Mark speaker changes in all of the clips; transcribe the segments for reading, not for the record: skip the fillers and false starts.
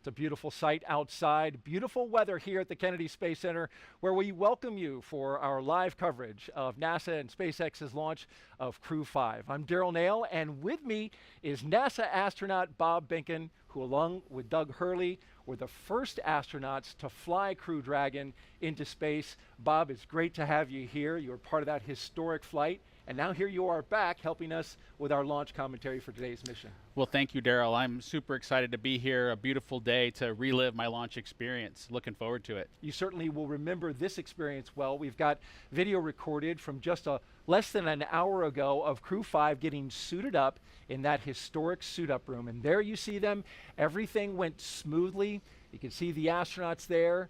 Speaker 1: It's a beautiful sight outside, beautiful weather here at the Kennedy Space Center, where we welcome you for our live coverage of NASA and SpaceX's launch of Crew 5. I'm Daryl Nail, and with me is NASA astronaut Bob Behnken, who along with Doug Hurley were the first astronauts to fly Crew Dragon into space. Bob, it's great to have you here. You were part of that historic flight. And now here you are back helping us with our launch commentary for today's mission.
Speaker 2: Well, thank you, Daryl. I'm super excited to be here. A beautiful day to relive my launch experience. Looking forward to it.
Speaker 1: You certainly will remember this experience well. We've got video recorded from just less than an hour ago of Crew 5 getting suited up in that historic suit-up room. And there you see them. Everything went smoothly. You can see the astronauts there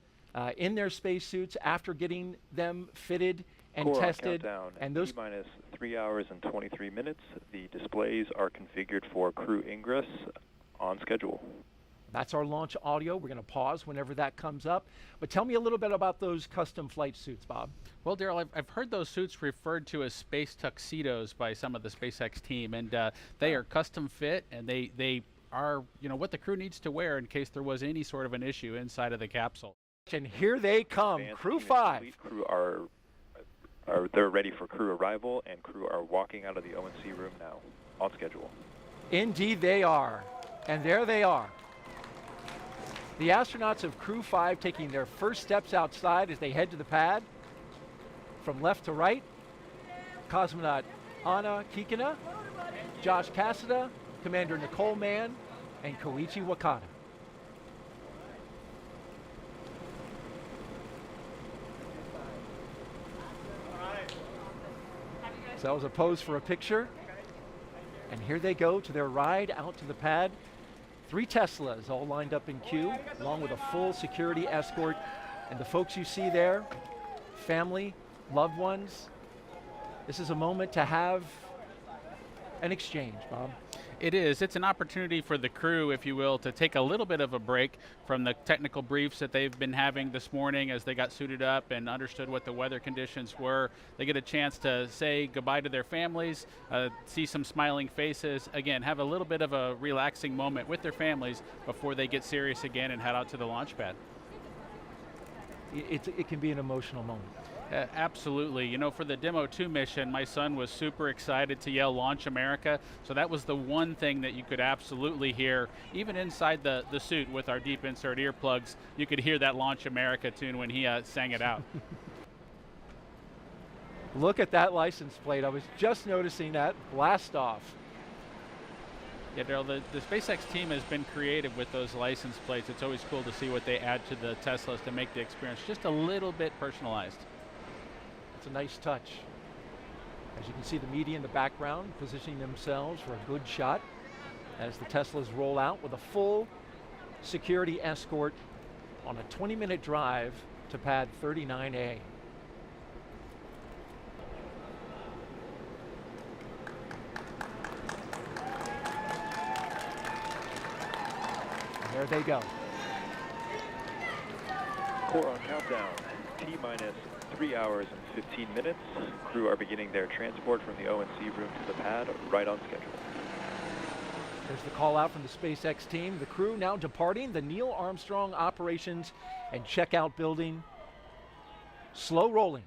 Speaker 1: in their spacesuits after getting them fitted and
Speaker 3: Core
Speaker 1: tested.
Speaker 3: Countdown,
Speaker 1: And those
Speaker 3: T-minus 3 hours and 23 minutes. The displays are configured for crew ingress on schedule.
Speaker 1: That's our launch audio. We're going to pause whenever that comes up. But tell me a little bit about those custom flight suits, Bob.
Speaker 2: Well, Daryl, I've heard those suits referred to as space tuxedos by some of the SpaceX team, and they are custom fit, and they are, what the crew needs to wear in case there was any sort of an issue inside of the capsule.
Speaker 1: And here they come,
Speaker 3: Advanced
Speaker 1: Crew
Speaker 3: team
Speaker 1: 5.
Speaker 3: and Crew they're ready for crew arrival, and crew are walking out of the O&C room now, on schedule.
Speaker 1: Indeed they are. And there they are. The astronauts of Crew 5 taking their first steps outside as they head to the pad. From left to right, cosmonaut Anna Kikina, Josh Cassada, Commander Nicole Mann, and Koichi Wakata. So that was a pose for a picture. And here they go to their ride out to the pad. 3 Teslas all lined up in queue, along with a full security escort. And the folks you see there, family, loved ones. This is a moment to have an exchange, Bob.
Speaker 2: It is. It's an opportunity for the crew, if you will, to take a little bit of a break from the technical briefs that they've been having this morning as they got suited up and understood what the weather conditions were. They get a chance to say goodbye to their families, see some smiling faces, again, have a little bit of a relaxing moment with their families before they get serious again and head out to the launch pad.
Speaker 1: It can be an emotional moment.
Speaker 2: Absolutely. For the Demo 2 mission, my son was super excited to yell Launch America. So that was the one thing that you could absolutely hear. Even inside the suit with our deep insert earplugs, you could hear that Launch America tune when he sang it out.
Speaker 1: Look at that license plate. I was just noticing that. Blast off.
Speaker 2: Yeah, Daryl, the SpaceX team has been creative with those license plates. It's always cool to see what they add to the Teslas to make the experience just a little bit personalized.
Speaker 1: It's a nice touch. As you can see, the media in the background positioning themselves for a good shot as the Teslas roll out with a full security escort on a 20-minute drive to pad 39A. And there they go.
Speaker 3: Core on countdown, T-minus 3 hours and 15 minutes. Crew are beginning their transport from the O&C room to the pad, right on schedule.
Speaker 1: There's the call out from the SpaceX team. The crew now departing the Neil Armstrong Operations and Checkout Building. Slow rolling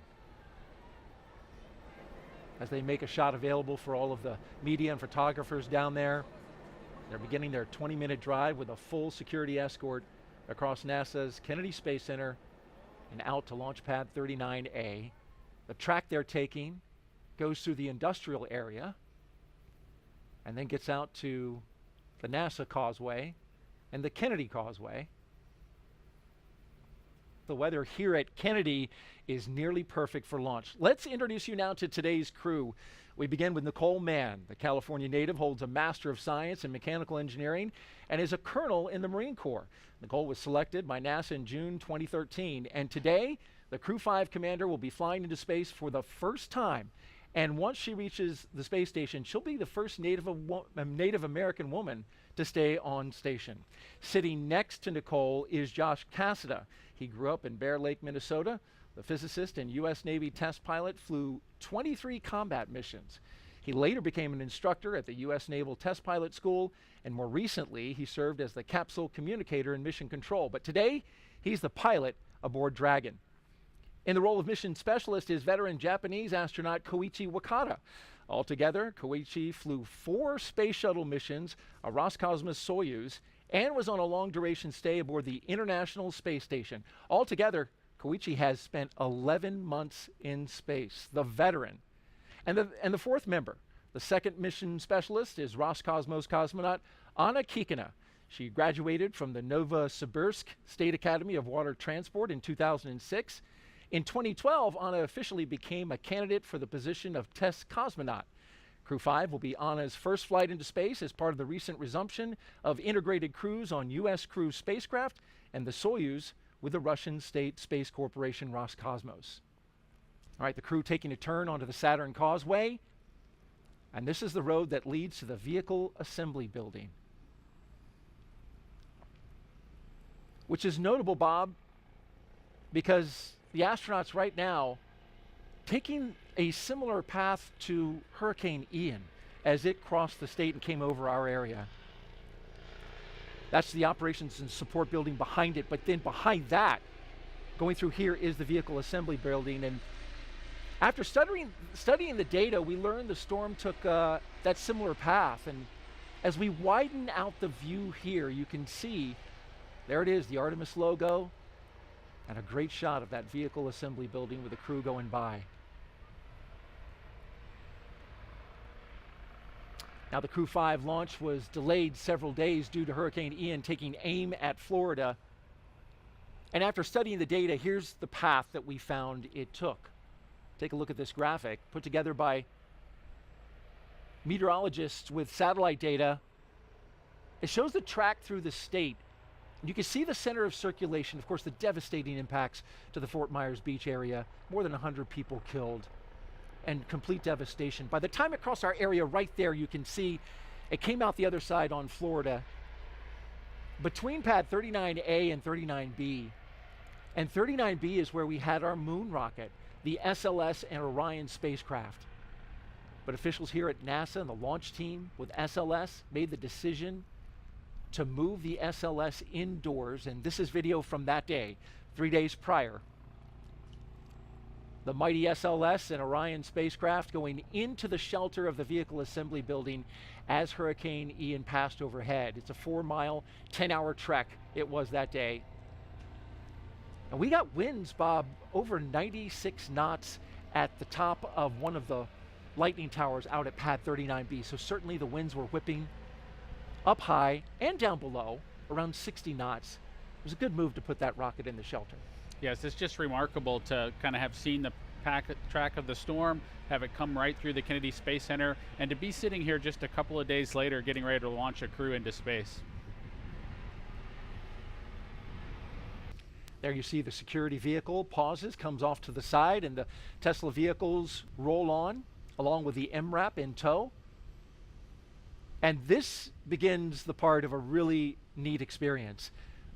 Speaker 1: as they make a shot available for all of the media and photographers down there. They're beginning their 20-minute drive with a full security escort across NASA's Kennedy Space Center and out to launch pad 39A. The track they're taking goes through the industrial area and then gets out to the NASA Causeway and the Kennedy Causeway. The weather here at Kennedy is nearly perfect for launch. Let's introduce you now to today's crew. We begin with Nicole Mann. The California native holds a Master of Science in Mechanical Engineering and is a colonel in the Marine Corps. Nicole was selected by NASA in June 2013, and today the Crew 5 commander will be flying into space for the first time. And once she reaches the space station, she'll be the first Native American woman to stay on station. Sitting next to Nicole is Josh Cassada. He grew up in Bear Lake, Minnesota. The physicist and U.S. Navy test pilot flew 23 combat missions. He later became an instructor at the U.S. Naval Test Pilot School, and more recently, he served as the capsule communicator in mission control. But today, he's the pilot aboard Dragon. In the role of mission specialist is veteran Japanese astronaut Koichi Wakata. Altogether, Koichi flew 4 space shuttle missions, a Roscosmos Soyuz, and was on a long-duration stay aboard the International Space Station. Altogether, Koichi has spent 11 months in space, the veteran. And the fourth member, the second mission specialist, is Roscosmos cosmonaut Anna Kikina. She graduated from the Novosibirsk State Academy of Water Transport in 2006. In 2012, Anna officially became a candidate for the position of test cosmonaut. Crew 5 will be Anna's first flight into space as part of the recent resumption of integrated crews on U.S. crew spacecraft and the Soyuz with the Russian State Space Corporation Roscosmos. All right, the crew taking a turn onto the Saturn Causeway, and this is the road that leads to the Vehicle Assembly Building, which is notable, Bob, because the astronauts right now taking a similar path to Hurricane Ian as it crossed the state and came over our area. That's the operations and support building behind it, but then behind that, going through here, is the Vehicle Assembly Building. And after studying the data, we learned the storm took that similar path. And as we widen out the view here, you can see, there it is, the Artemis logo, and a great shot of that Vehicle Assembly Building with the crew going by. Now, the Crew 5 launch was delayed several days due to Hurricane Ian taking aim at Florida. And after studying the data, here's the path that we found it took. Take a look at this graphic put together by meteorologists with satellite data. It shows the track through the state. You can see the center of circulation, of course, the devastating impacts to the Fort Myers Beach area, more than 100 people killed, and complete devastation. By the time it crossed our area right there, you can see it came out the other side on Florida. Between pad 39A and 39B, and 39B is where we had our moon rocket, the SLS and Orion spacecraft. But officials here at NASA and the launch team with SLS made the decision to move the SLS indoors, and this is video from that day, 3 days prior. The mighty SLS and Orion spacecraft going into the shelter of the Vehicle Assembly Building as Hurricane Ian passed overhead. It's a 4-mile, 10-hour trek it was that day. And we got winds, Bob, over 96 knots at the top of one of the lightning towers out at pad 39B. So certainly the winds were whipping up high and down below, around 60 knots. It was a good move to put that rocket in the shelter.
Speaker 2: Yes, it's just remarkable to kind of have seen the track of the storm, have it come right through the Kennedy Space Center, and to be sitting here just a couple of days later getting ready to launch a crew into space.
Speaker 1: There you see the security vehicle pauses, comes off to the side, and the Tesla vehicles roll on, along with the MRAP in tow. And this begins the part of a really neat experience.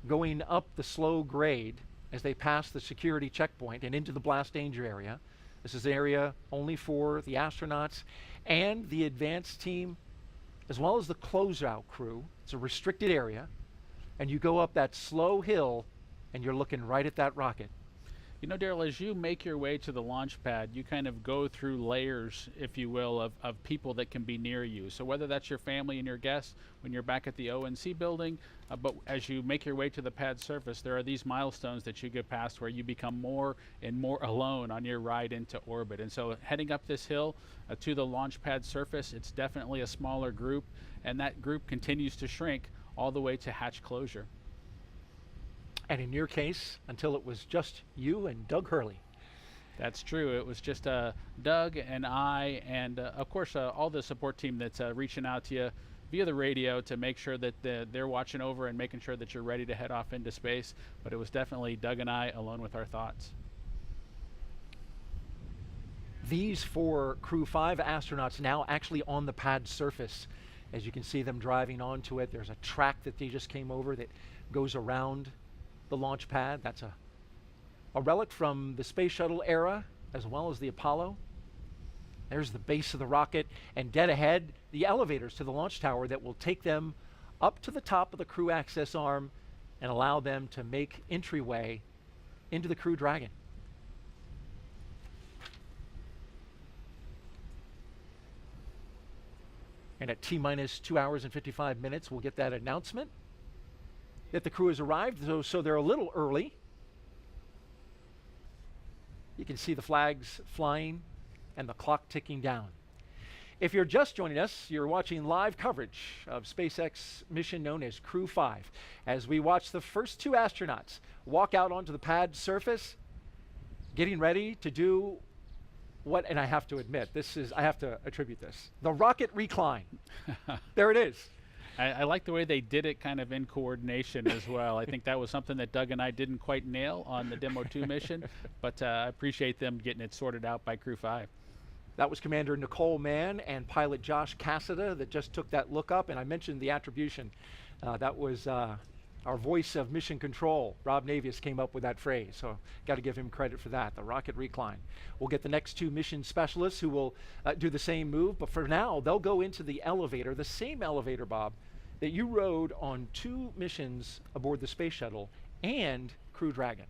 Speaker 1: Going up the slow grade as they pass the security checkpoint and into the blast danger area. This is an area only for the astronauts and the advanced team, as well as the closeout crew. It's a restricted area. And you go up that slow hill and you're looking right at that rocket.
Speaker 2: You know, Daryl, as you make your way to the launch pad, you kind of go through layers, if you will, of people that can be near you. So whether that's your family and your guests when you're back at the ONC building, but as you make your way to the pad surface, there are these milestones that you get past where you become more and more alone on your ride into orbit. And so heading up this hill to the launch pad surface, it's definitely a smaller group, and that group continues to shrink all the way to hatch closure.
Speaker 1: And in your case, until it was just you and Doug Hurley.
Speaker 2: That's true. It was just Doug and I, and of course all the support team that's reaching out to you via the radio to make sure that they're watching over and making sure that you're ready to head off into space. But it was definitely Doug and I alone with our thoughts.
Speaker 1: These 4 Crew 5 astronauts now actually on the pad surface. As you can see them driving onto it, there's a track that they just came over that goes around the launch pad. That's a relic from the space shuttle era as well as the Apollo. There's the base of the rocket, and dead ahead, the elevators to the launch tower that will take them up to the top of the crew access arm and allow them to make entryway into the Crew Dragon. And at T-minus 2 hours and 55 minutes, we'll get that announcement that the crew has arrived, so they're a little early. You can see the flags flying and the clock ticking down. If you're just joining us, you're watching live coverage of SpaceX mission known as Crew 5, as we watch the first 2 astronauts walk out onto the pad surface, getting ready to do what, and I have to admit, I have to attribute this, the rocket recline. There it is.
Speaker 2: I like the way they did it kind of in coordination as well. I think that was something that Doug and I didn't quite nail on the Demo 2 mission, but I appreciate them getting it sorted out by Crew 5.
Speaker 1: That was Commander Nicole Mann and pilot Josh Cassada that just took that look up, and I mentioned the attribution. That was our voice of mission control. Rob Navius came up with that phrase, so got to give him credit for that, the rocket recline. We'll get the next 2 mission specialists who will do the same move, but for now, they'll go into the elevator, the same elevator, Bob, that you rode on 2 missions aboard the Space Shuttle and Crew Dragon.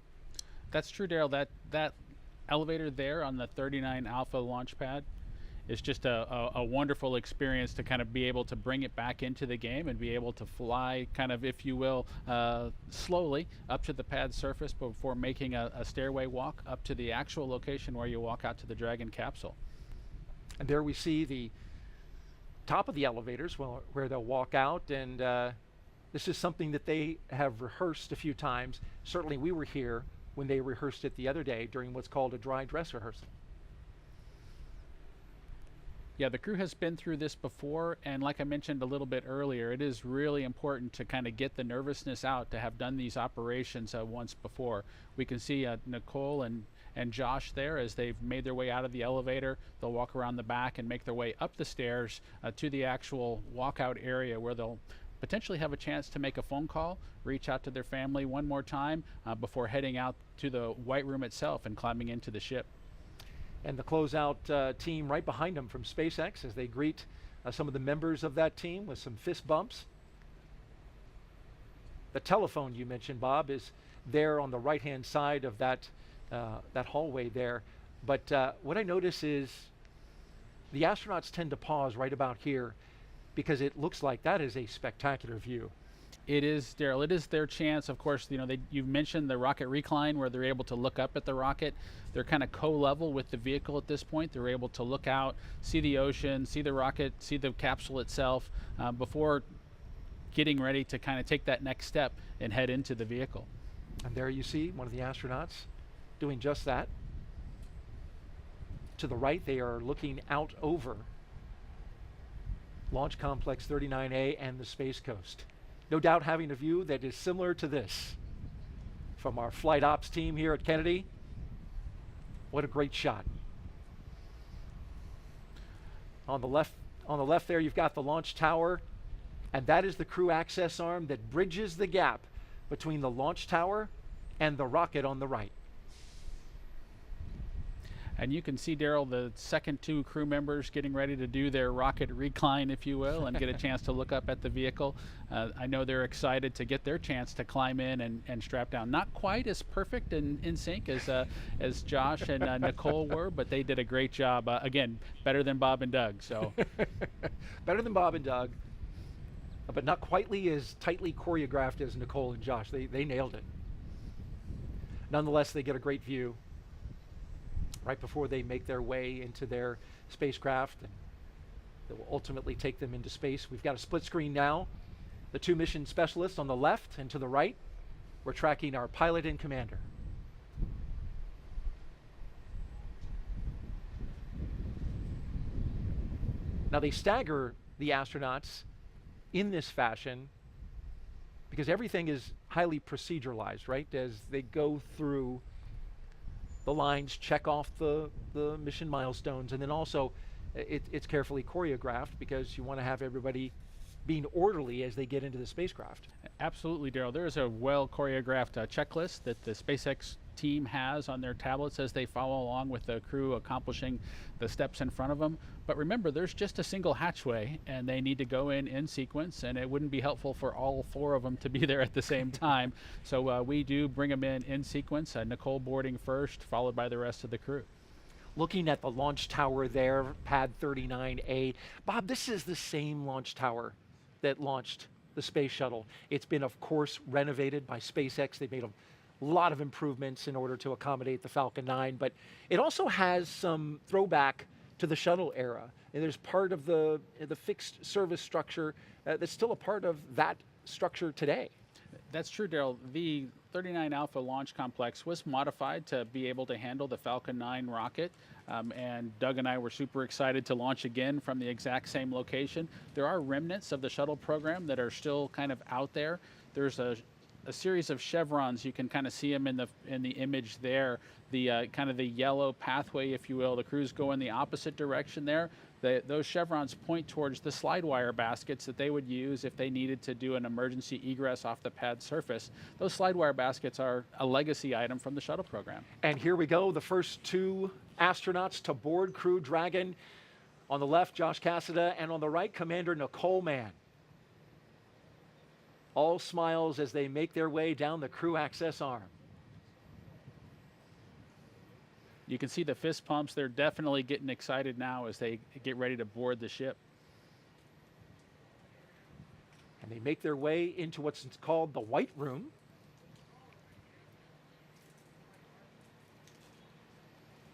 Speaker 2: That's true, Daryl. That elevator there on the 39 Alpha launch pad is just a wonderful experience to kind of be able to bring it back into the game and be able to fly kind of, if you will, slowly up to the pad surface before making a stairway walk up to the actual location where you walk out to the Dragon capsule.
Speaker 1: And there we see the top of the elevators where they'll walk out, and this is something that they have rehearsed a few times. Certainly we were here when they rehearsed it the other day during what's called a dry dress rehearsal.
Speaker 2: Yeah, the crew has been through this before, and like I mentioned a little bit earlier, it is really important to kind of get the nervousness out to have done these operations once before. We can see Nicole and Josh there as they've made their way out of the elevator. They'll walk around the back and make their way up the stairs to the actual walkout area where they'll potentially have a chance to make a phone call, reach out to their family one more time before heading out to the White Room itself and climbing into the ship.
Speaker 1: And the closeout team right behind them from SpaceX as they greet some of the members of that team with some fist bumps. The telephone you mentioned, Bob, is there on the right-hand side of that hallway there. But what I notice is the astronauts tend to pause right about here because it looks like that is a spectacular view.
Speaker 2: It is, Daryl. It is their chance. Of course, you know, you've mentioned the rocket recline where they're able to look up at the rocket. They're kind of co-level with the vehicle at this point. They're able to look out, see the ocean, see the rocket, see the capsule itself before getting ready to kind of take that next step and head into the vehicle.
Speaker 1: And there you see one of the astronauts doing just that. To the right, they are looking out over Launch Complex 39A and the Space Coast. No doubt having a view that is similar to this from our flight ops team here at Kennedy. What a great shot. On the left there, you've got the launch tower, and that is the crew access arm that bridges the gap between the launch tower and the rocket on the right.
Speaker 2: And you can see, Daryl, the second 2 crew members getting ready to do their rocket recline, if you will, and get a chance to look up at the vehicle. I know they're excited to get their chance to climb in and strap down. Not quite as perfect and in sync as Josh and Nicole were, but they did a great job. Again, better than Bob and Doug. So
Speaker 1: better than Bob and Doug, but not quite as tightly choreographed as Nicole and Josh. They nailed it. Nonetheless, they get a great view right before they make their way into their spacecraft, and that will ultimately take them into space. We've got a split screen now. The 2 mission specialists on the left, and to the right, we're tracking our pilot and commander. Now they stagger the astronauts in this fashion because everything is highly proceduralized, right? As they go through the lines, check off the mission milestones, and then also it's carefully choreographed because you want to have everybody being orderly as they get into the spacecraft.
Speaker 2: Absolutely, Daryl. There is a well choreographed checklist that the SpaceX team has on their tablets as they follow along with the crew accomplishing the steps in front of them. But remember, there's just a single hatchway, and they need to go in sequence, and it wouldn't be helpful for all 4 of them to be there at the same time. So we do bring them in sequence, Nicole boarding first, followed by the rest of the crew.
Speaker 1: Looking at the launch tower there, pad 39A. Bob, this is the same launch tower that launched the space shuttle. It's been, of course, renovated by SpaceX. They've made a lot of improvements in order to accommodate the Falcon 9, but it also has some throwback to the shuttle era. And there's part of the fixed service structure that's still a part of that structure today.
Speaker 2: That's true, Daryl. The 39 Alpha launch complex was modified to be able to handle the Falcon 9 rocket. And Doug and I were super excited to launch again from the exact same location. There are remnants of the shuttle program that are still kind of out there. There's a series of chevrons. You can kind of see them in the image there. The kind of the yellow pathway, if you will. The crews go in the opposite direction there. Those chevrons point towards the slide wire baskets that they would use if they needed to do an emergency egress off the pad surface. Those slide wire baskets are a legacy item from the shuttle program.
Speaker 1: And here we go, the first 2 astronauts to board Crew Dragon. On the left, Josh Cassada, and on the right, Commander Nicole Mann. All smiles as they make their way down the crew access arm.
Speaker 2: You can see the fist pumps. They're definitely getting excited now as they get ready to board the ship.
Speaker 1: And they make their way into what's called the White Room.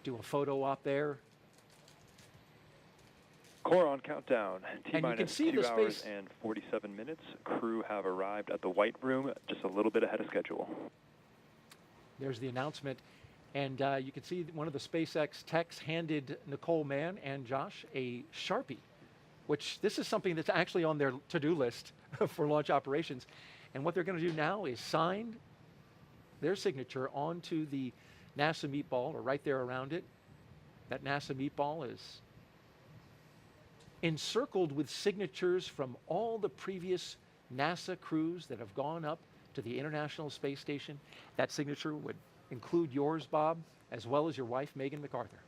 Speaker 1: Do a photo op there.
Speaker 3: Core on countdown.
Speaker 1: And you can see
Speaker 3: 2
Speaker 1: the
Speaker 3: hours
Speaker 1: space.
Speaker 3: and 47 minutes. Crew have arrived at the White Room just a little bit ahead of schedule.
Speaker 1: There's the announcement. And you can see one of the SpaceX techs handed Nicole Mann and Josh a Sharpie, which this is something that's actually on their to-do list for launch operations. And what they're going to do now is sign their signature onto the NASA meatball, or right there around it. That NASA meatball is encircled with signatures from all the previous NASA crews that have gone up to the International Space Station. That signature would include yours, Bob, as well as your wife, Megan MacArthur.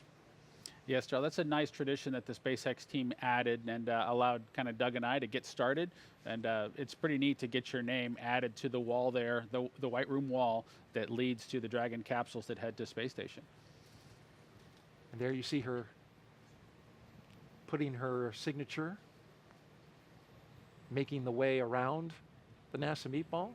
Speaker 2: Yes, Joe, that's a nice tradition that the SpaceX team added and allowed kind of Doug and I to get started. And it's pretty neat to get your name added to the wall there, the White Room wall that leads to the Dragon capsules that head to space station.
Speaker 1: And there you see her putting her signature, making the way around the NASA meatball,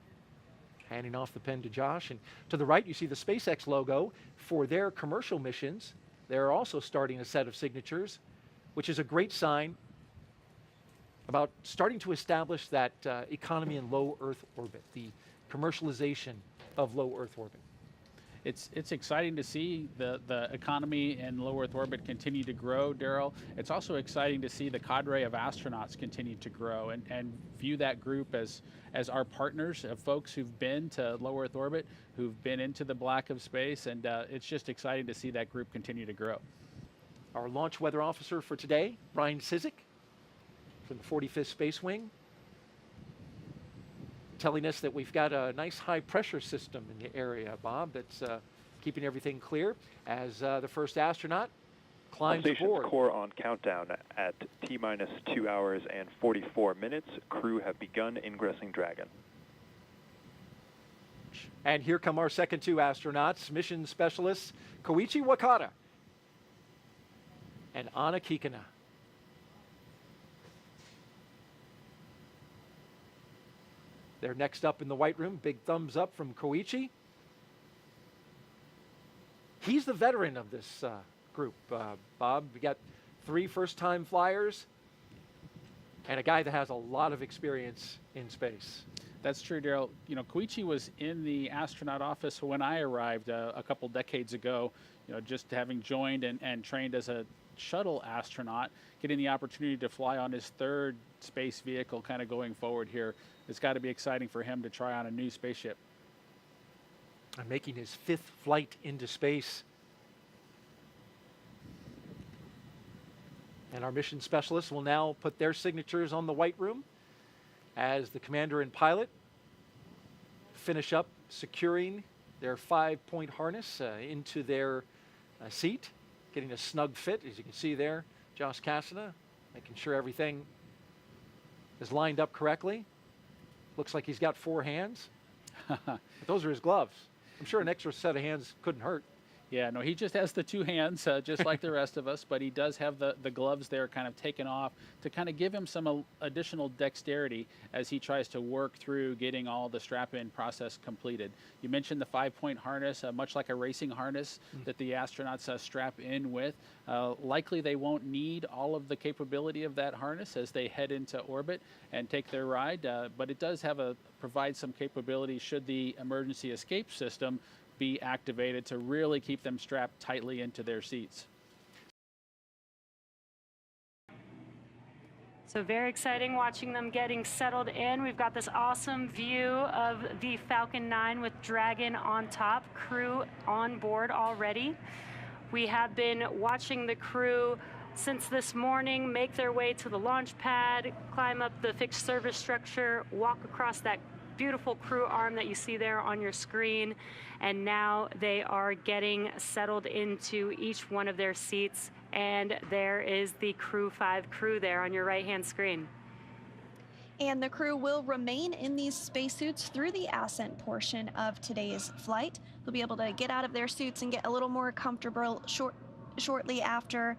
Speaker 1: handing off the pen to Josh. And to the right, you see the SpaceX logo. For their commercial missions, they're also starting a set of signatures, which is a great sign about starting to establish that economy in low Earth orbit, the commercialization of low Earth orbit.
Speaker 2: It's exciting to see the economy in low Earth orbit continue to grow, Daryl. It's also exciting to see the cadre of astronauts continue to grow and view that group as our partners of folks who've been to low Earth orbit, who've been into the black of space, and it's just exciting to see that group continue to grow.
Speaker 1: Our launch weather officer for today, Brian Sizik, from the 45th Space Wing, telling us that we've got a nice high pressure system in the area, Bob, that's keeping everything clear as the first astronaut climbs aboard.
Speaker 3: Core on countdown at T-minus 2 hours and 44 minutes. Crew have begun ingressing Dragon.
Speaker 1: And here come our second 2 astronauts, mission specialists Koichi Wakata and Anna Kikina. They're next up in the White Room. Big thumbs up from Koichi. He's the veteran of this group, Bob. We got 3 first-time flyers and a guy that has a lot of experience in space.
Speaker 2: That's true, Daryl. You know, Koichi was in the astronaut office when I arrived a couple decades ago, you know, just having joined and trained as a shuttle astronaut, getting the opportunity to fly on his 3rd space vehicle kind of going forward here. It's got to be exciting for him to try on a new spaceship.
Speaker 1: And making his 5th flight into space. And our mission specialists will now put their signatures on the White Room as the commander and pilot finish up securing their 5-point harness into their seat, getting a snug fit, as you can see there. Josh Cassada making sure everything is lined up correctly. Looks like he's got 4 hands. But those are his gloves. I'm sure an extra set of hands couldn't hurt.
Speaker 2: Yeah, no, he just has the 2 hands, just like the rest of us, but he does have the gloves there kind of taken off to kind of give him some additional dexterity as he tries to work through getting all the strap-in process completed. You mentioned the 5-point harness, much like a racing harness that the astronauts strap in with. Likely they won't need all of the capability of that harness as they head into orbit and take their ride, but it does provide some capability should the emergency escape system be activated to really keep them strapped tightly into their seats.
Speaker 4: So very exciting watching them getting settled in. We've got this awesome view of the Falcon 9 with Dragon on top, crew on board already. We have been watching the crew since this morning make their way to the launch pad, climb up the fixed service structure, walk across that beautiful crew arm that you see there on your screen, and now they are getting settled into each one of their seats, and there is the Crew 5 crew there on your right-hand screen.
Speaker 5: And the crew will remain in these spacesuits through the ascent portion of today's flight. They'll be able to get out of their suits and get a little more comfortable shortly after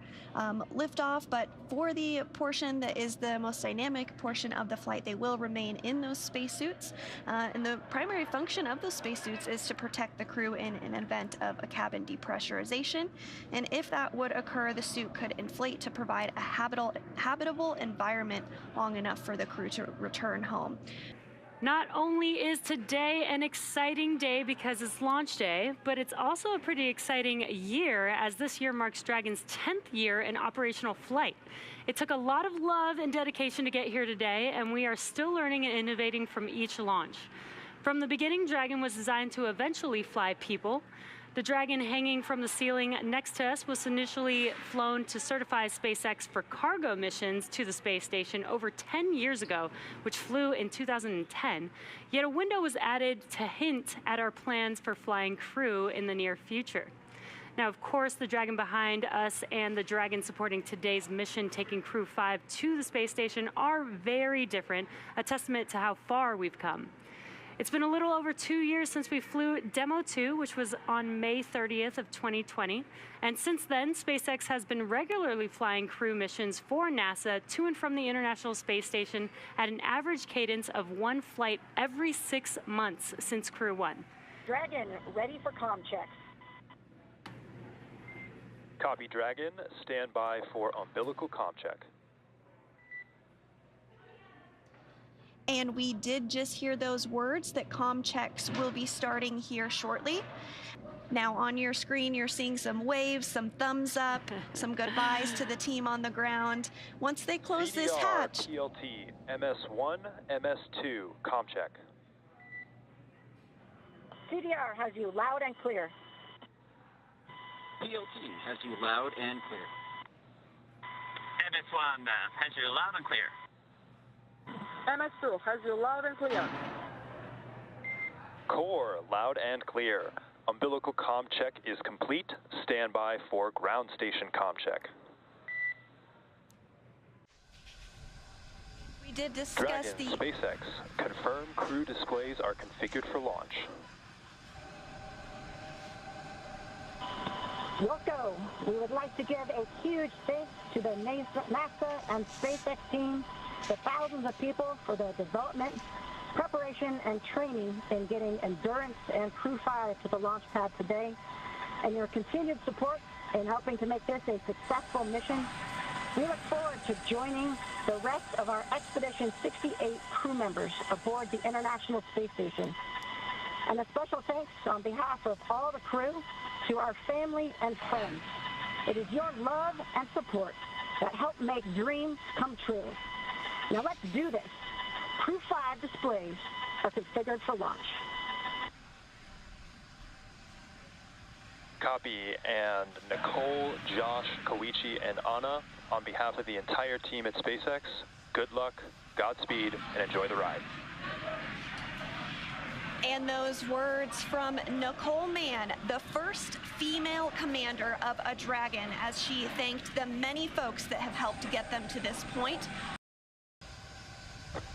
Speaker 5: liftoff, but for the portion that is the most dynamic portion of the flight, they will remain in those spacesuits. And the primary function of those spacesuits is to protect the crew in an event of a cabin depressurization. And if that would occur, the suit could inflate to provide a habitable environment long enough for the crew to return home.
Speaker 4: Not only is today an exciting day because it's launch day, but it's also a pretty exciting year, as this year marks Dragon's 10th year in operational flight. It took a lot of love and dedication to get here today, and we are still learning and innovating from each launch. From the beginning, Dragon was designed to eventually fly people. The Dragon hanging from the ceiling next to us was initially flown to certify SpaceX for cargo missions to the space station over 10 years ago, which flew in 2010. Yet a window was added to hint at our plans for flying crew in the near future. Now, of course, the Dragon behind us and the Dragon supporting today's mission, taking Crew 5 to the space station, are very different, a testament to how far we've come. It's been a little over 2 years since we flew Demo 2, which was on May 30th of 2020. And since then, SpaceX has been regularly flying crew missions for NASA to and from the International Space Station at an average cadence of 1 flight every 6 months since Crew 1.
Speaker 6: Dragon, ready for comm checks.
Speaker 3: Copy, Dragon. Stand by for umbilical comm check.
Speaker 5: And we did just hear those words that comm checks will be starting here shortly. Now on your screen, you're seeing some waves, some thumbs up, some goodbyes to the team on the ground. Once they close
Speaker 3: CDR,
Speaker 5: this hatch.
Speaker 3: PLT, MS1, MS2, comm check.
Speaker 6: CDR has you loud and clear.
Speaker 7: PLT has you loud and clear. MS1 has you loud and clear.
Speaker 6: MS2 has you loud and clear.
Speaker 3: Core, loud and clear. Umbilical comm check is complete. Stand by for ground station comm check.
Speaker 5: We did discuss
Speaker 3: Dragon, SpaceX. Confirm crew displays are configured for launch.
Speaker 6: Wilco, we would like to give a huge thanks to the NASA and SpaceX team, the thousands of people for their development, preparation, and training in getting Endurance and Crew 5 to the launch pad today, and your continued support in helping to make this a successful mission. We look forward to joining the rest of our Expedition 68 crew members aboard the International Space Station. And a special thanks on behalf of all the crew to our family and friends. It is your love and support that help make dreams come true. Now let's do this. Crew 5 displays are configured for launch.
Speaker 3: Copy, and Nicole, Josh, Koichi, and Anna, on behalf of the entire team at SpaceX, good luck, Godspeed, and enjoy the ride.
Speaker 5: And those words from Nicole Mann, the first female commander of a Dragon, as she thanked the many folks that have helped get them to this point.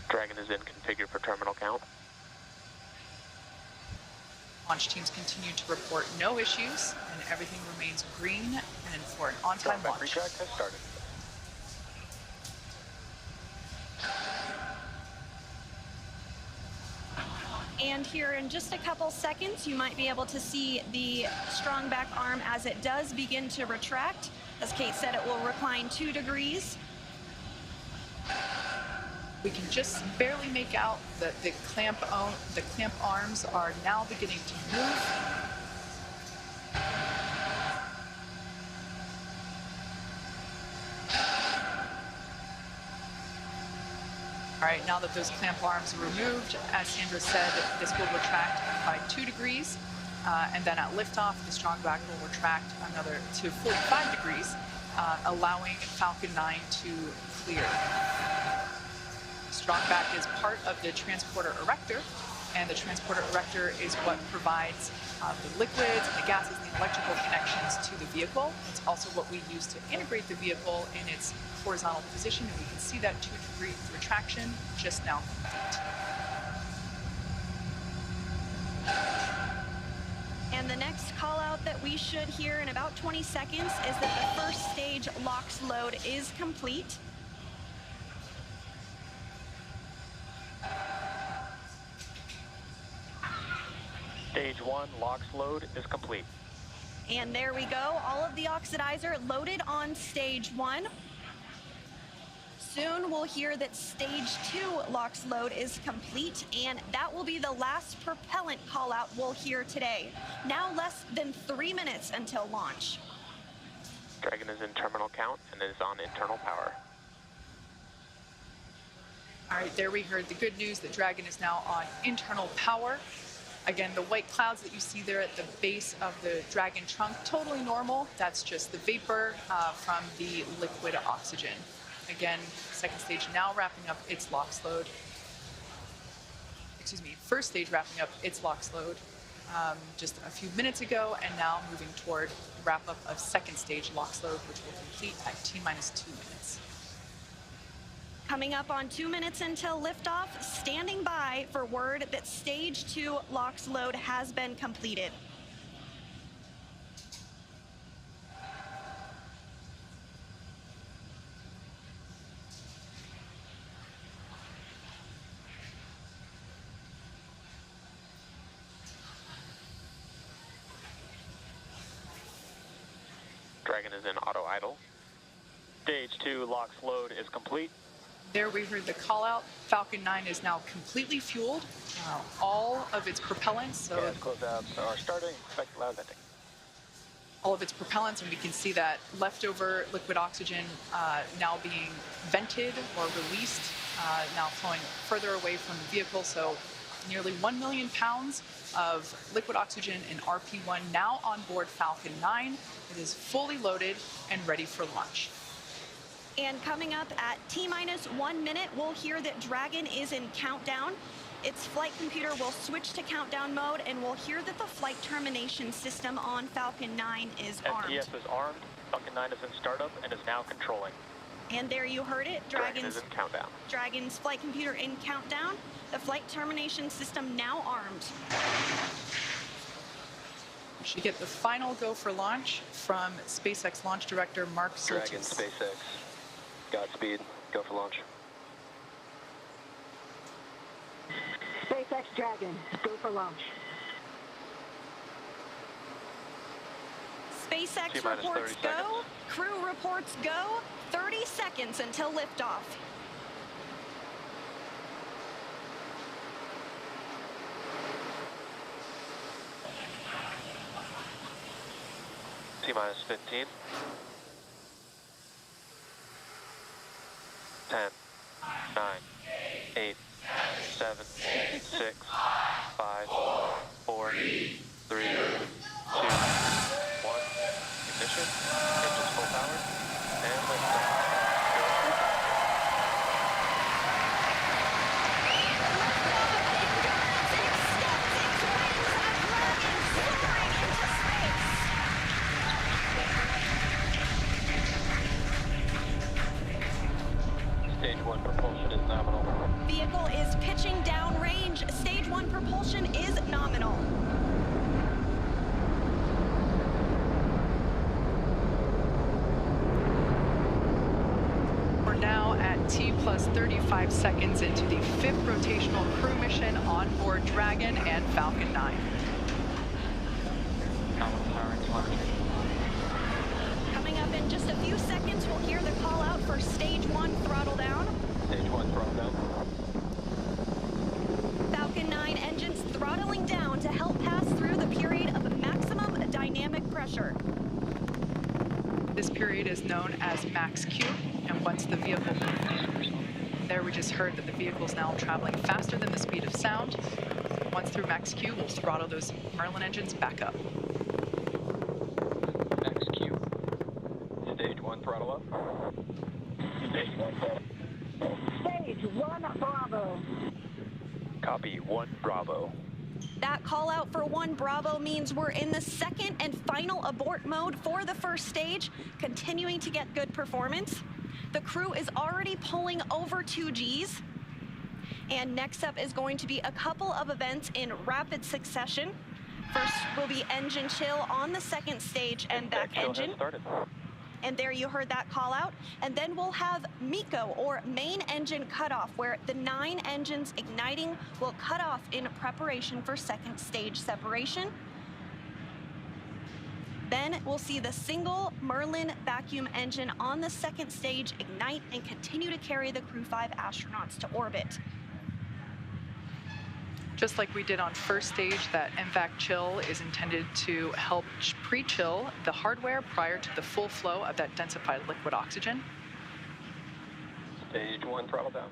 Speaker 8: Dragon is in configure for terminal count.
Speaker 9: Launch teams continue to report no issues, and everything remains green and for an on-time launch.
Speaker 8: Retract has started.
Speaker 5: And here in just a couple seconds, you might be able to see the strong back arm as it does begin to retract. As Kate said, it will recline 2 degrees.
Speaker 9: We can just barely make out that the clamp arms are now beginning to move. All right, now that those clamp arms are removed, as Sandra said, this will retract by 2 degrees, and then at liftoff, the strong back will retract another to 45 degrees, allowing Falcon 9 to clear. Strong back is part of the transporter erector, and the transporter erector is what provides the liquids and the gases and the electrical connections to the vehicle. It's also what we use to integrate the vehicle in its horizontal position, and we can see that 2-degree retraction just now complete.
Speaker 5: And the next call out that we should hear in about 20 seconds is that the first stage LOX load is complete.
Speaker 8: Stage 1 LOX load is complete.
Speaker 5: And there we go, all of the oxidizer loaded on stage 1. Soon we'll hear that stage 2 LOX load is complete, and that will be the last propellant call out we'll hear today. Now less than 3 minutes until launch.
Speaker 8: Dragon is in terminal count and is on internal power.
Speaker 9: All right, there we heard the good news that Dragon is now on internal power. Again, the white clouds that you see there at the base of the Dragon trunk, totally normal. That's just the vapor from the liquid oxygen. Again, second stage now wrapping up its LOX load. Excuse me, first stage wrapping up its LOX load just a few minutes ago, and now moving toward wrap up of second stage LOX load, which will complete at T-minus 2 minutes.
Speaker 5: Coming up on 2 minutes until liftoff, standing by for word that stage 2 LOX load has been completed.
Speaker 8: Dragon is in auto idle. Stage 2 LOX load is complete.
Speaker 9: There we heard the call out. Falcon 9 is now completely fueled. All of its propellants, so
Speaker 8: Gas closeouts are starting. Expect loud venting.
Speaker 9: all of its propellants, and we can see that leftover liquid oxygen now being vented or released, now flowing further away from the vehicle. So nearly 1 million pounds of liquid oxygen in RP1 now on board Falcon 9. It is fully loaded and ready for launch.
Speaker 5: And coming up at T-minus 1 minute, we'll hear that Dragon is in countdown. Its flight computer will switch to countdown mode, and we'll hear that the flight termination system on Falcon 9 is armed.
Speaker 8: STS is armed. Falcon 9 is in startup and is now controlling.
Speaker 5: And there you heard it.
Speaker 8: Dragon is in countdown.
Speaker 5: Dragon's flight computer in countdown. The flight termination system now armed.
Speaker 9: We should get the final go for launch from SpaceX launch director Mark
Speaker 8: Dragon,
Speaker 9: Zoltis.
Speaker 8: SpaceX. Godspeed. Go for launch.
Speaker 6: SpaceX Dragon, go for launch.
Speaker 5: SpaceX
Speaker 8: T-minus
Speaker 5: reports
Speaker 8: 30
Speaker 5: go.
Speaker 8: seconds.
Speaker 5: Crew reports go. 30 seconds until liftoff.
Speaker 8: T-minus 15. 10, 9, 8, 7, 6, 5, 4, 3, 2, 1. Ignition. Engines full power. And liftoff.
Speaker 5: Six steps
Speaker 9: T plus 35 seconds into the 5th rotational crew mission on board Dragon and Falcon 9.
Speaker 5: Coming up in just a few seconds, we'll hear the call out for stage 1 throttle down.
Speaker 8: Stage 1 throttle down.
Speaker 5: Falcon 9 engines throttling down to help pass through the period of maximum dynamic pressure.
Speaker 9: This period is known as max Q, and once the vehicle, there we just heard that the vehicle is now traveling faster than the speed of sound. Once through max Q, we'll throttle those Merlin engines back up.
Speaker 8: Max Q. Stage 1 throttle up. Stage 1 throttle.
Speaker 6: Stage 1 Bravo.
Speaker 3: Copy, 1 Bravo.
Speaker 5: That call out for 1 Bravo means we're in the second and final abort mode for the first stage, continuing to get good performance. The crew is already pulling over 2 Gs. And next up is going to be a couple of events in rapid succession. First will be engine chill on the second stage and back engine. And there you heard that call out. And then we'll have MECO, or main engine cutoff, where the 9 engines igniting will cut off in preparation for second stage separation. Then we'll see the single Merlin vacuum engine on the second stage ignite and continue to carry the Crew 5 astronauts to orbit.
Speaker 9: Just like we did on first stage, that MVAC chill is intended to help pre-chill the hardware prior to the full flow of that densified liquid oxygen.
Speaker 8: Stage 1 throttle down.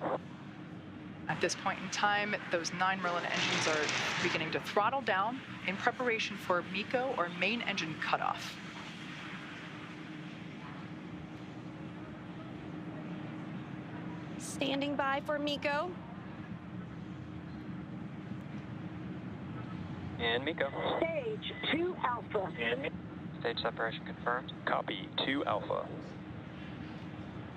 Speaker 9: At this point in time, those 9 Merlin engines are beginning to throttle down in preparation for MECO, or main engine cutoff.
Speaker 5: Standing by for MECO.
Speaker 8: And MECO.
Speaker 6: Stage 2 Alpha.
Speaker 8: And stage separation confirmed. Copy, 2 Alpha.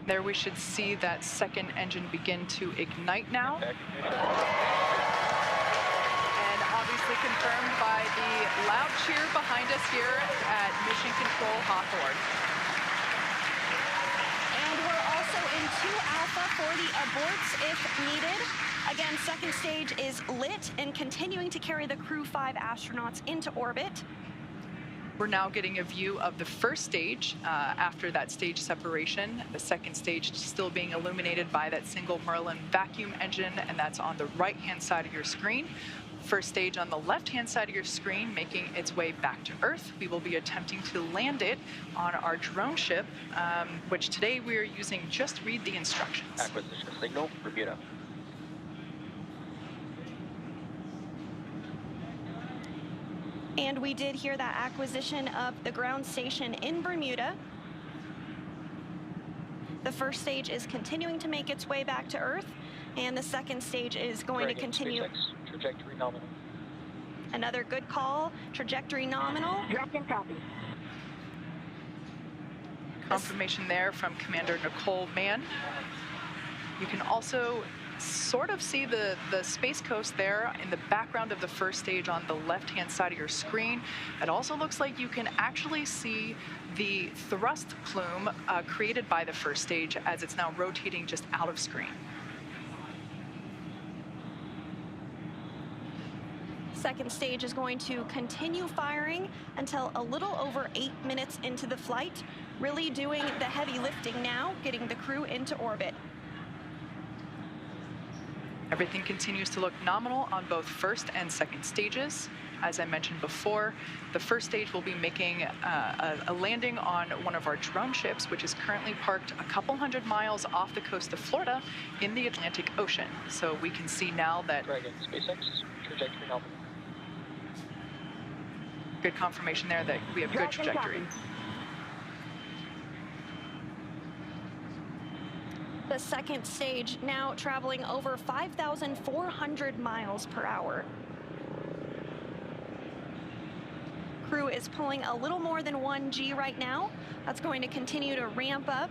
Speaker 9: There we should see that second engine begin to ignite now. And obviously confirmed by the loud cheer behind us here at Mission Control Hawthorne.
Speaker 5: And we're also in 2 Alpha for the aborts if needed. Again, second stage is lit and continuing to carry the Crew 5 astronauts into orbit.
Speaker 9: We're now getting a view of the first stage after that stage separation. The second stage still being illuminated by that single Merlin vacuum engine, and that's on the right-hand side of your screen. First stage on the left-hand side of your screen making its way back to Earth. We will be attempting to land it on our drone ship, which today we are using Just Read the Instructions.
Speaker 8: Acquisition signal, Bermuda.
Speaker 5: And we did hear that acquisition of the ground station in Bermuda. The first stage is continuing to make its way back to Earth, and the second stage is going to continue.
Speaker 8: Trajectory nominal.
Speaker 5: Another good call, trajectory nominal.
Speaker 6: Dragon copy.
Speaker 9: Confirmation there from Commander Nicole Mann. You can also sort of see the Space Coast there in the background of the first stage on the left-hand side of your screen. It also looks like you can actually see the thrust plume created by the first stage as it's now rotating just out of screen.
Speaker 5: Second stage is going to continue firing until a little over 8 minutes into the flight, really doing the heavy lifting now, getting the crew into orbit.
Speaker 9: Everything continues to look nominal on both first and second stages. As I mentioned before, the first stage will be making a landing on one of our drone ships, which is currently parked a couple hundred miles off the coast of Florida in the Atlantic Ocean. So we can see now that...
Speaker 8: Dragon, SpaceX, trajectory nominal.
Speaker 9: Good confirmation there that we have good trajectory.
Speaker 5: The second stage now traveling over 5,400 miles per hour. Crew is pulling a little more than 1 G right now. That's going to continue to ramp up,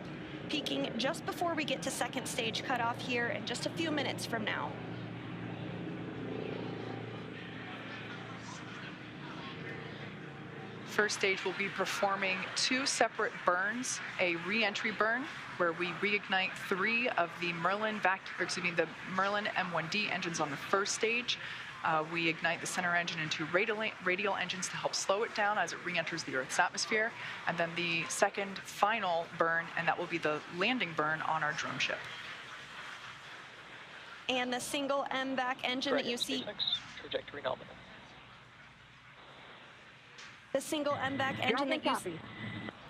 Speaker 5: peaking just before we get to second stage cutoff here in just a few minutes from now.
Speaker 9: first stage, we'll be performing 2 separate burns, a re-entry burn, where we reignite 3 of the Merlin the Merlin M1D engines on the first stage. We ignite the center engine into radial engines to help slow it down as it re-enters the Earth's atmosphere. And then the second final burn, and that will be the landing burn on our drone ship.
Speaker 5: And the single MVAC engine that you see.
Speaker 8: Trajectory nominal.
Speaker 5: The single MVAC engine that you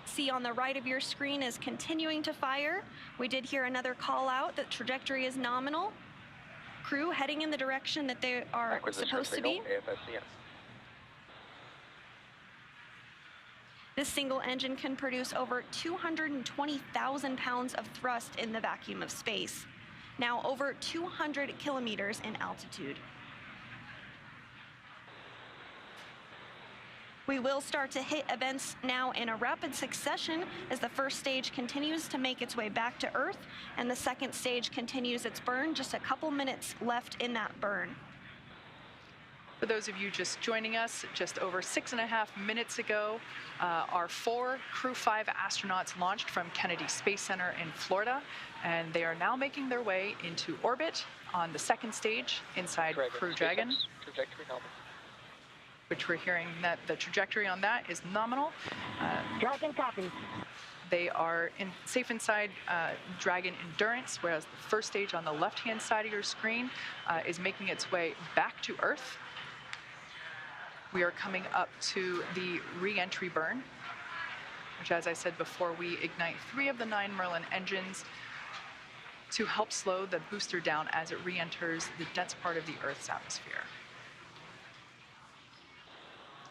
Speaker 5: see on the right of your screen is continuing to fire. We did hear another call out that trajectory is nominal. Crew heading in the direction that they are supposed to be. This single engine can produce over 220,000 pounds of thrust in the vacuum of space. Now over 200 kilometers in altitude. We will start to hit events now in a rapid succession as the first stage continues to make its way back to Earth and the second stage continues its burn. Just a couple minutes left in that burn.
Speaker 9: For those of you just joining us, just over 6.5 minutes ago, our 4 Crew 5 astronauts launched from Kennedy Space Center in Florida, and they are now making their way into orbit on the second stage inside Crew Dragon.
Speaker 8: Trajectory nominal.
Speaker 9: Which we're hearing that the trajectory on that is nominal.
Speaker 6: Dragon copy.
Speaker 9: They are safe inside Dragon Endurance, whereas the first stage on the left-hand side of your screen is making its way back to Earth. We are coming up to the re-entry burn, which, as I said before, we ignite 3 of the 9 Merlin engines to help slow the booster down as it re-enters the dense part of the Earth's atmosphere.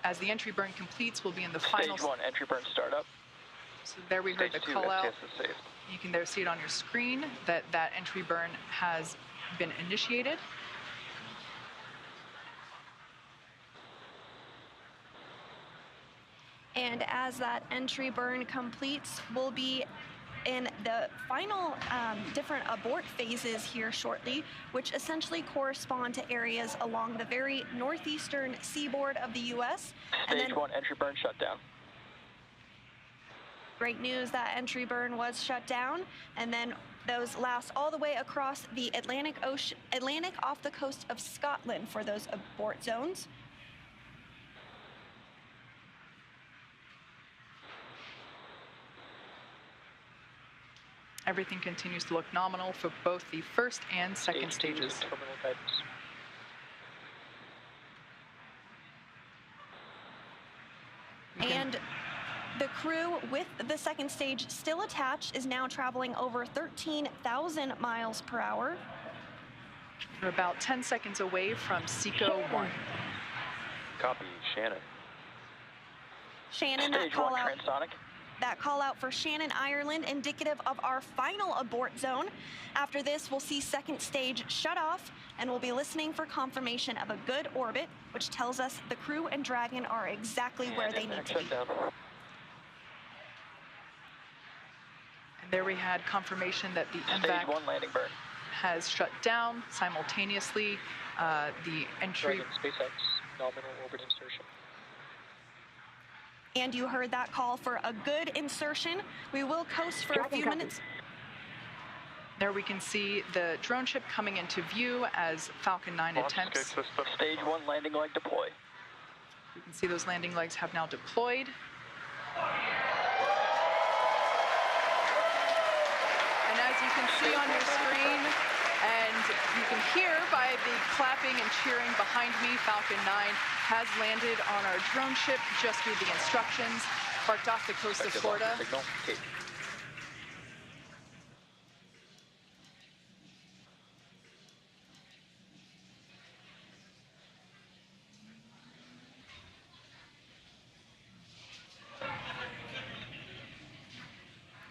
Speaker 9: As the entry burn completes, we'll be in the final...
Speaker 8: Stage 1, entry burn startup.
Speaker 9: So there we heard the
Speaker 8: Stage 2,
Speaker 9: call out.
Speaker 8: STS is safe.
Speaker 9: You can there see it on your screen that that entry burn has been initiated.
Speaker 5: And as that entry burn completes, we'll be in the final different abort phases here shortly, which essentially correspond to areas along the very northeastern seaboard of the U.S.
Speaker 8: Stage 1, entry burn shut down.
Speaker 5: Great news, that entry burn was shut down, and then those last all the way across the Atlantic off the coast of Scotland for those abort zones.
Speaker 9: Everything continues to look nominal for both the first and second stages.
Speaker 8: Terminal guidance.
Speaker 5: And the crew with the second stage still attached is now traveling over 13,000 miles per hour.
Speaker 9: We're about 10 seconds away from SECO 1.
Speaker 8: Copy, Shannon.
Speaker 5: Shannon,
Speaker 8: Stage 1, transonic.
Speaker 5: That call out for Shannon, Ireland, indicative of our final abort zone. After this, we'll see second stage shut off, and we'll be listening for confirmation of a good orbit, which tells us the crew and Dragon are exactly where they need to be.
Speaker 9: And there we had confirmation that the
Speaker 8: Stage
Speaker 9: MVAC
Speaker 8: 1 landing burn.
Speaker 9: has shut down simultaneously. The entry...
Speaker 8: Dragon SpaceX, nominal orbit insertion.
Speaker 5: And you heard that call for a good insertion. We will coast for a few minutes.
Speaker 9: There we can see the drone ship coming into view as Falcon 9 attempts.
Speaker 8: Stage 1 landing leg deploy.
Speaker 9: You can see those landing legs have now deployed. And as you can see on your screen, and you can hear by the clapping and cheering behind me, Falcon 9 has landed on our drone ship just through the instructions, parked off the coast of Florida.
Speaker 8: Signal. Okay.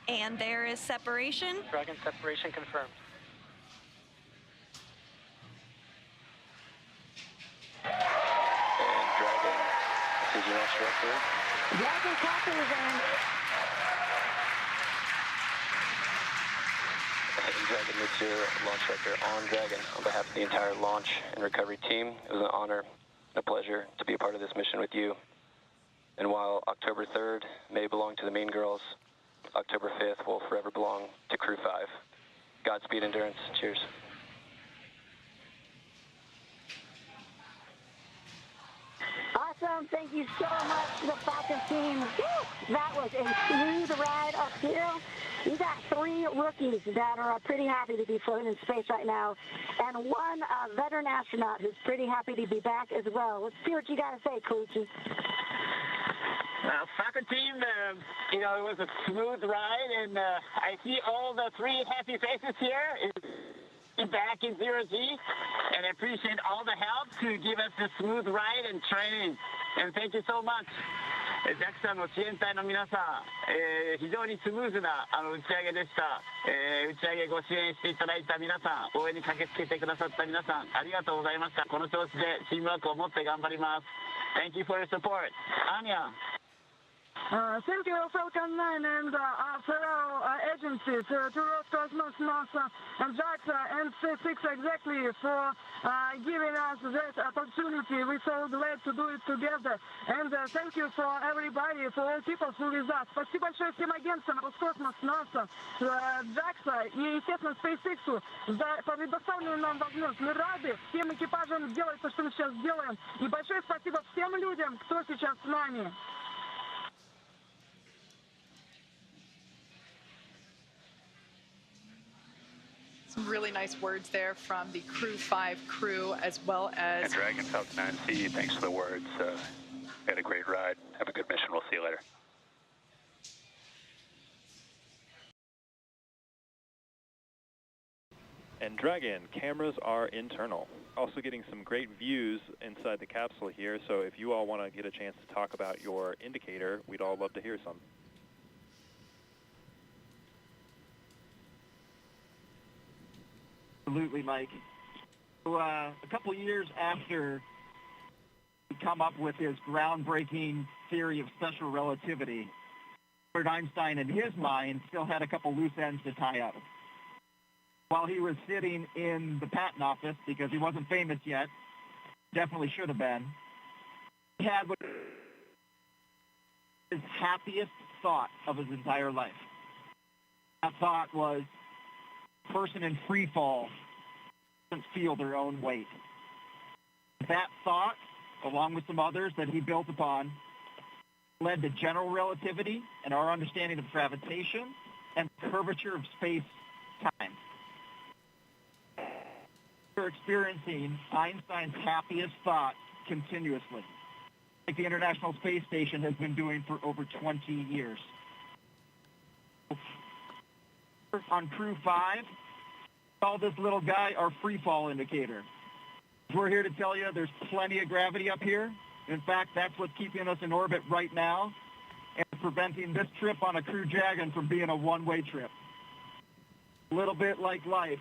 Speaker 5: And there is separation.
Speaker 8: Dragon separation confirmed. And Dragon, decision launch director.
Speaker 6: Dragon copy, then.
Speaker 8: Dragon, this is your launch director on Dragon. On behalf of the entire launch and recovery team, it was an honor and a pleasure to be a part of this mission with you. And while October 3rd may belong to the Mean Girls, October 5th will forever belong to Crew 5. Godspeed, Endurance. Cheers.
Speaker 6: Awesome. Thank you so much to the Falcon team. Woo! That was a smooth ride uphill. You got 3 rookies that are pretty happy to be floating in space right now, and one veteran astronaut who's pretty happy to be back as well. Let's see what you got to say, Koichi.
Speaker 7: Falcon team, it was a smooth ride, and I see all the 3 happy faces here. Back in 0G, and I appreciate all the help to give us a smooth ride and training. And thank you so much. JAXA の支援隊の皆さん、非常にスムーズな打ち上げでした。打ち上げご支援していただいた皆さん、応援に駆けつけてくださった皆さん、ありがとうございました。この調子でチームワークを持って頑張ります。Thank you for your support. Anya.
Speaker 6: Thank you, Falcon 9 and our fellow agencies, to Roscosmos, Nassa, and JAXA, and SpaceX exactly for giving us that opportunity. We're so glad to do it together. And thank you for everybody, for all people who with us. Спасибо большое всем агентствам Роскосмос, НАСА, JAXA и, естественно, SpaceX за предоставленную нам возможность. Мы рады всем экипажам делать то, что мы сейчас делаем. И большое спасибо всем людям, кто сейчас с нами.
Speaker 9: Some really nice words there from the Crew 5 crew, as well as...
Speaker 10: And Dragon Falcon 9C, thanks for the words. Had a great ride. Have a good mission. We'll see you later.
Speaker 3: And Dragon, cameras are internal. Also getting some great views inside the capsule here, so if you all want to get a chance to talk about your indicator, we'd all love to hear some.
Speaker 11: Absolutely, Mike. So, a couple years after he come up with his groundbreaking theory of special relativity, Albert Einstein, in his mind, still had a couple loose ends to tie up. While he was sitting in the patent office, because he wasn't famous yet, definitely should have been, he had what his happiest thought of his entire life. That thought was, person in free fall doesn't feel their own weight. That thought, along with some others that he built upon, led to general relativity and our understanding of gravitation and curvature of space-time. We're experiencing Einstein's happiest thought continuously, like the International Space Station has been doing for over 20 years. On Crew 5, call this little guy our free fall indicator. We're here to tell you there's plenty of gravity up here. In fact, that's what's keeping us in orbit right now and preventing this trip on a Crew Dragon from being a one-way trip. A little bit like life.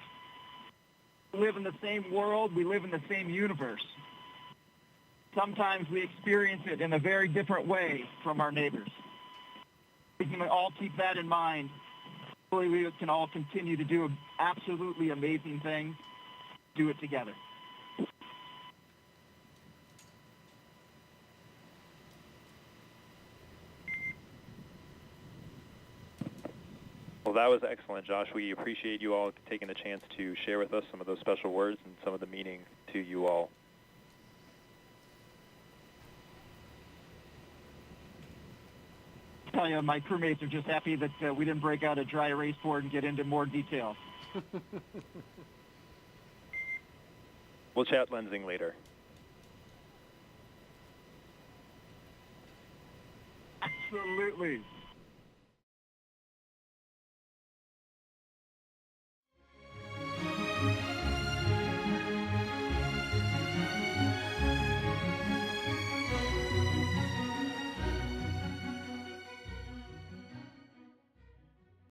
Speaker 11: We live in the same world, we live in the same universe. Sometimes we experience it in a very different way from our neighbors. We can all keep that in mind. Hopefully we can all continue to do absolutely amazing things, do it together.
Speaker 3: Well, that was excellent, Josh. We appreciate you all taking the chance to share with us some of those special words and some of the meaning to you all.
Speaker 11: I tell you, my crewmates are just happy that we didn't break out a dry erase board and get into more detail.
Speaker 3: We'll chat lensing later.
Speaker 11: Absolutely.